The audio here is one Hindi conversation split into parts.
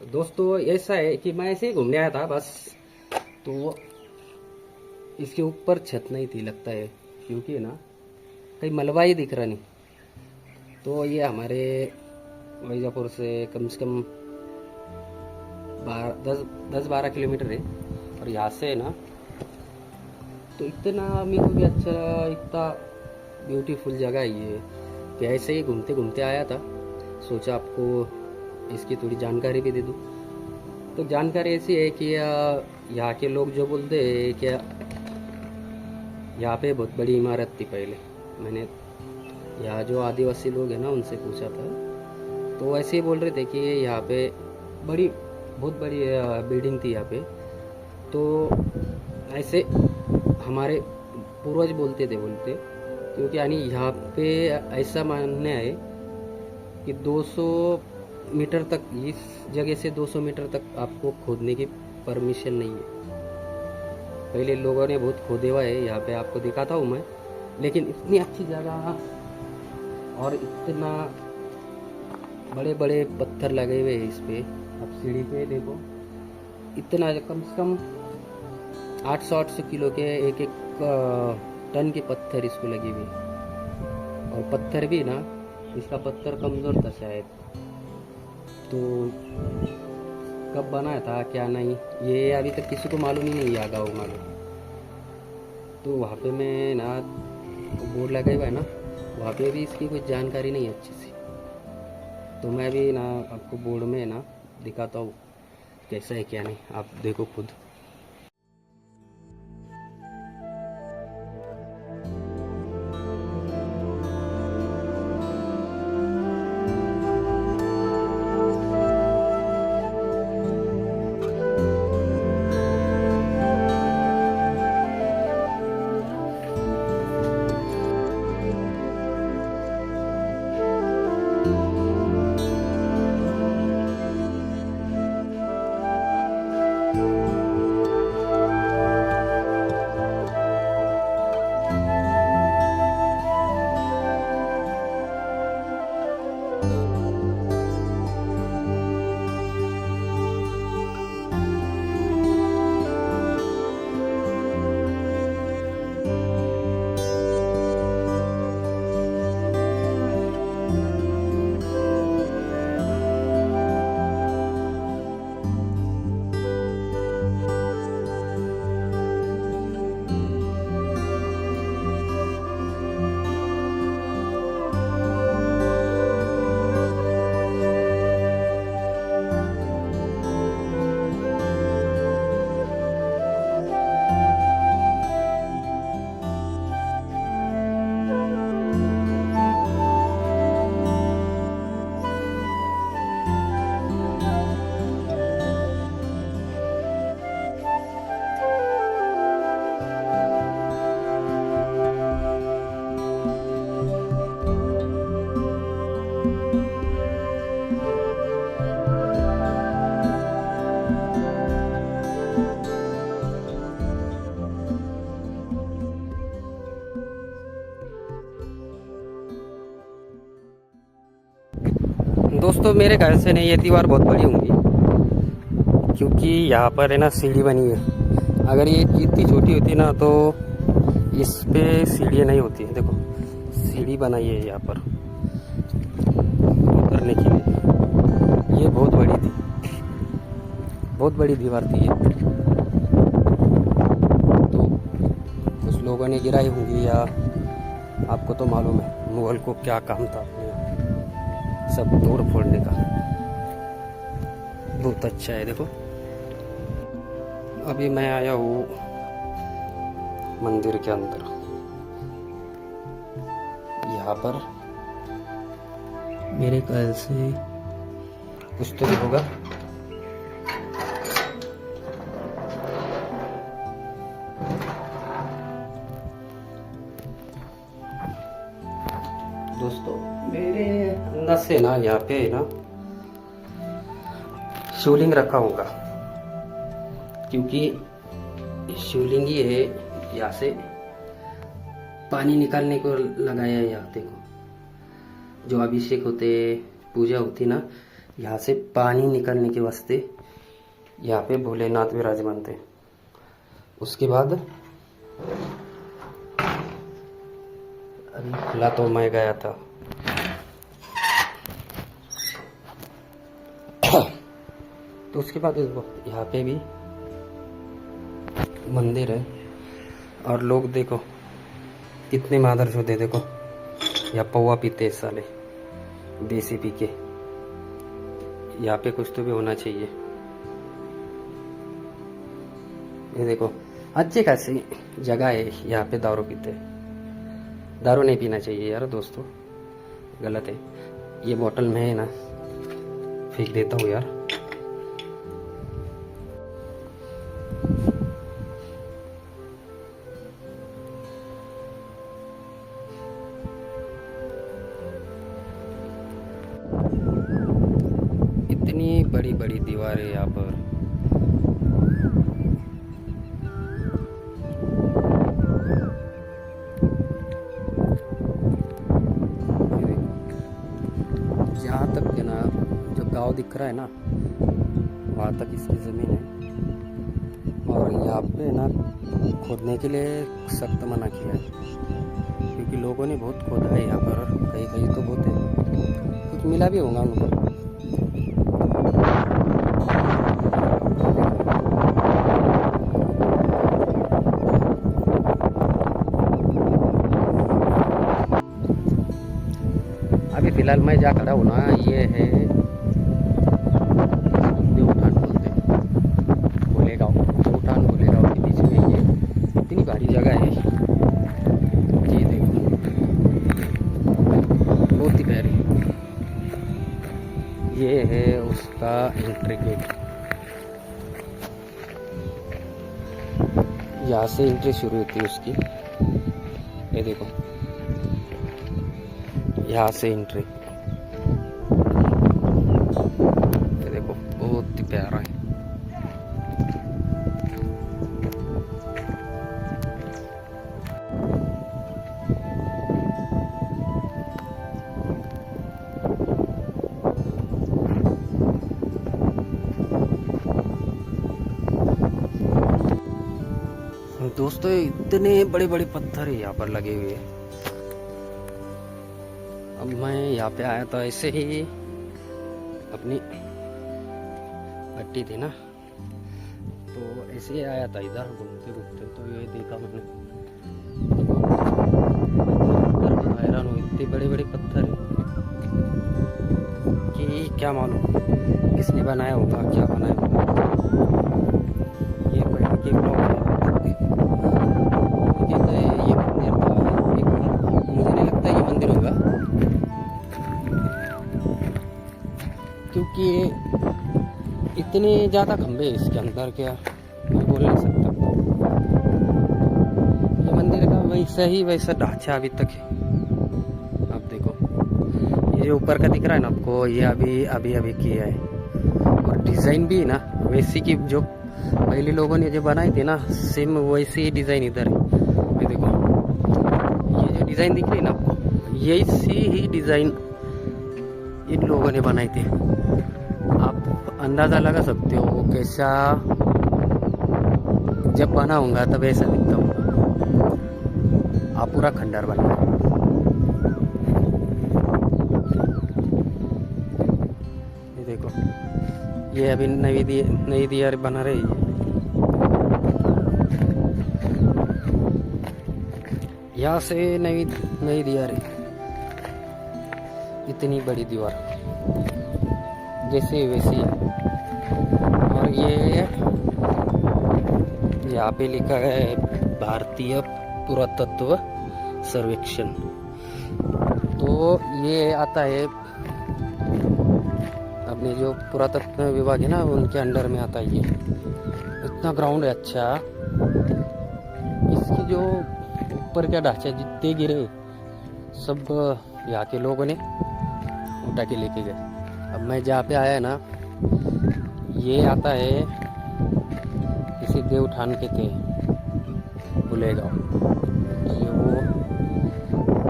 दोस्तों ऐसा है कि मैं ऐसे ही घूमने आया था बस। तो इसके ऊपर छत नहीं थी लगता है, क्योंकि ना कहीं मलबा ही दिख रहा नहीं। तो ये हमारे मिर्ज़ापुर से कम 10-12 किलोमीटर है। और यहाँ से ना तो इतना मेरे को भी अच्छा, इतना ब्यूटीफुल जगह है ये कि ऐसे ही घूमते घूमते आया था। सोचा आपको इसकी थोड़ी जानकारी भी दे दूँ। तो जानकारी ऐसी है कि यहाँ के लोग जो बोलते हैं कि यहाँ पे बहुत बड़ी इमारत थी पहले। मैंने यहाँ जो आदिवासी लोग हैं ना उनसे पूछा था, तो ऐसे ही बोल रहे थे कि यहाँ पे बड़ी बहुत बड़ी बिल्डिंग थी यहाँ पे। तो ऐसे हमारे पूर्वज बोलते, क्योंकि यानी यहाँ पे ऐसा मानना है कि 200 मीटर तक, इस जगह से 200 मीटर तक आपको खोदने की परमिशन नहीं है। पहले लोगों ने बहुत खोदे हुआ है यहाँ पे, आपको दिखाता हूँ मैं। लेकिन इतनी अच्छी जगह और इतना बड़े बड़े पत्थर लगे हुए हैं इस पे। अब सीढ़ी पे देखो, इतना कम से कम 800 किलो के एक एक टन के पत्थर इसको लगे हुए। और पत्थर भी ना, इसका पत्थर कमज़ोर था शायद, तो कब बनाया था क्या नहीं ये अभी तक किसी को मालूम ही नहीं है गाँव मालूम। तो वहाँ पे मैं ना बोर्ड लगा हुआ है ना, वहाँ पे भी इसकी कोई जानकारी नहीं है अच्छी सी। तो मैं भी ना आपको बोर्ड में ना दिखाता हूँ कैसा है क्या नहीं, आप देखो खुद। दोस्तों मेरे घर से नहीं, ये दीवार बहुत बड़ी होंगी, क्योंकि यहाँ पर है ना सीढ़ी बनी है। अगर ये इतनी छोटी होती ना तो इस पे सीढ़ी नहीं होती। देखो सीढ़ी बनाई है यहाँ पर उतरने के लिए। ये बहुत बड़ी थी, बहुत बड़ी दीवार थी ये। तो कुछ लोगों ने गिराई होंगी, या आपको तो मालूम है मुगल को क्या काम था अपने सब तोड़ फोड़ने का। बहुत अच्छा है। देखो अभी मैं आया हूँ मंदिर के अंदर। यहाँ पर मेरे ख्याल से कुछ तो भी होगा। दोस्तों मेरे अंदर से ना यहाँ पे ना शिवलिंग रखा होगा, क्योंकि शिवलिंग ही है। यहाँ से पानी निकालने को लगाया है। यहाँ देखो जो अभिषेक होते, पूजा होती ना, यहाँ से पानी निकलने के वास्ते यहाँ पे भोलेनाथ विराजमान थे। उसके बाद अभी खुला तो मैं गया था। तो उसके बाद यहाँ पे भी मंदिर है और लोग देखो कितने मादर चौधे, देखो या पौवा पीते साले देसी पी के। यहाँ पे कुछ तो भी होना चाहिए। ये देखो अच्छी खासी जगह है, यहाँ पे दारू पीते। दारू नहीं पीना चाहिए यार दोस्तों, गलत है। ये बोतल में है ना, फेंक देता हूँ यार। इतनी बड़ी बड़ी दीवारें यहाँ पर। जहाँ तक है ना, जो गांव दिख रहा है ना, वहाँ तक इसकी ज़मीन है। और यहाँ पे ना खोदने के लिए सख्त मना किया है, क्योंकि लोगों ने बहुत खोदा है यहाँ पर। कहीं कहीं तो बहुत है, कुछ मिला भी होगा उनको। अभी फिलहाल मैं जा खड़ा हूँ ना, ये है देवउठान बोलते हैं, भोलेगांव। देवउठान भोलेगांव के बीच में ये इतनी भारी जगह है। ये देखो बहुत ही प्यारी। ये है उसका एंट्री गेट। यहाँ से एंट्री शुरू होती है उसकी। ये देखो यहाँ से एंट्री। ये देखो बहुत ही प्यारा है। दोस्तों इतने बड़े बड़े पत्थर है यहाँ पर लगे हुए। अब मैं यहाँ पे आया तो ऐसे ही अपनी भट्टी थी ना, तो ऐसे ही आया था इधर घूमते घूमते, तो ये देखा मैंने। हैरान हो, इतने बड़े बड़े पत्थर है कि क्या मालूम किसने बनाया होगा, क्या बनाया होगा। ये पहले के ब्लॉक ये मंदिर था। मुझे नहीं लगता ये मंदिर होगा, क्योंकि इतने ज़्यादा खंभे इसके अंदर, क्या मैं बोल नहीं सकता। ये मंदिर का वैसा ही वैसा ढांचा अभी तक है। आप देखो ये ऊपर का दिख रहा है ना आपको, ये अभी अभी अभी किया है। और डिज़ाइन भी ना वैसी की जो पहले लोगों ने जो बनाई थी ना, सेम वैसी ही डिज़ाइन इधर है। ये देखो ये जो डिज़ाइन दिख रही है ना आपको, यही ही डिज़ाइन इन लोगों ने बनाई थी। आप अंदाज़ा लगा सकते हो वो कैसा जब बना होगा तब ऐसा दिखता होगा। आप पूरा खंडर बना है। ये देखो ये अभी नई दीवार बना रही है। यहाँ से नई दीवार है, इतनी बड़ी दीवार जैसे वैसी है। और ये यहाँ पे लिखा है भारतीय पुरातत्व सर्वेक्षण। तो ये आता है अपने जो पुरातत्व विभाग है ना, उनके अंडर में आता है। ये इतना ग्राउंड है अच्छा। इसकी जो ऊपर क्या ढांचा जितने गिरे सब यहाँ के लोगों ने उठा के लेके गए। अब मैं जहाँ पे आया ना, ये आता है किसी देवउठान के थे भोलेगांव। ये वो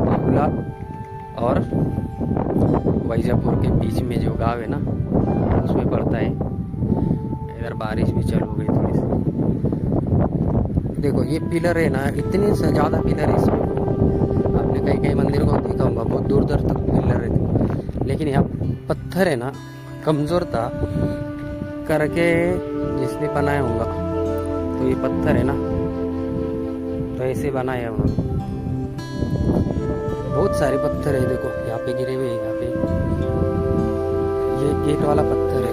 भोला और वैजापुर के बीच में जो गांव है ना उसमें पड़ता है। इधर बारिश भी चालू हो गई थोड़ी सी। देखो ये पिलर है ना, इतने से ज़्यादा पिलर है इसमें। आपने कई कई मंदिर को देखा होगा, बहुत दूर दूर तक पिलर है, लेकिन यहाँ पत्थर है ना कमज़ोर था करके जिसने बनाया होगा, तो ये पत्थर है ना तो ऐसे बनाया है उन्होंने। बहुत सारे पत्थर है, देखो यहाँ पे गिरे हुए हैं। यहाँ पे ये गेट वाला पत्थर है,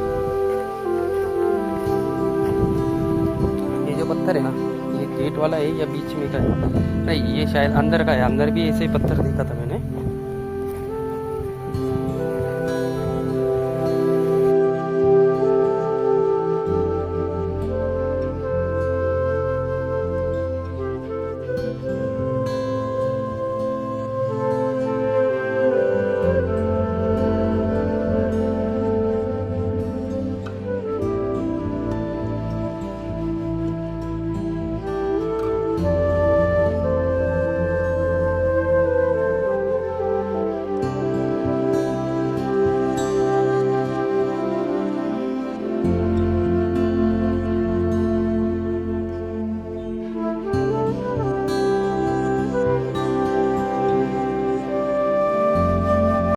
ये जो पत्थर है ना ये गेट वाला है या बीच में का है? नहीं, ये शायद अंदर का है। अंदर भी ऐसे ही पत्थर देखा था मैंने।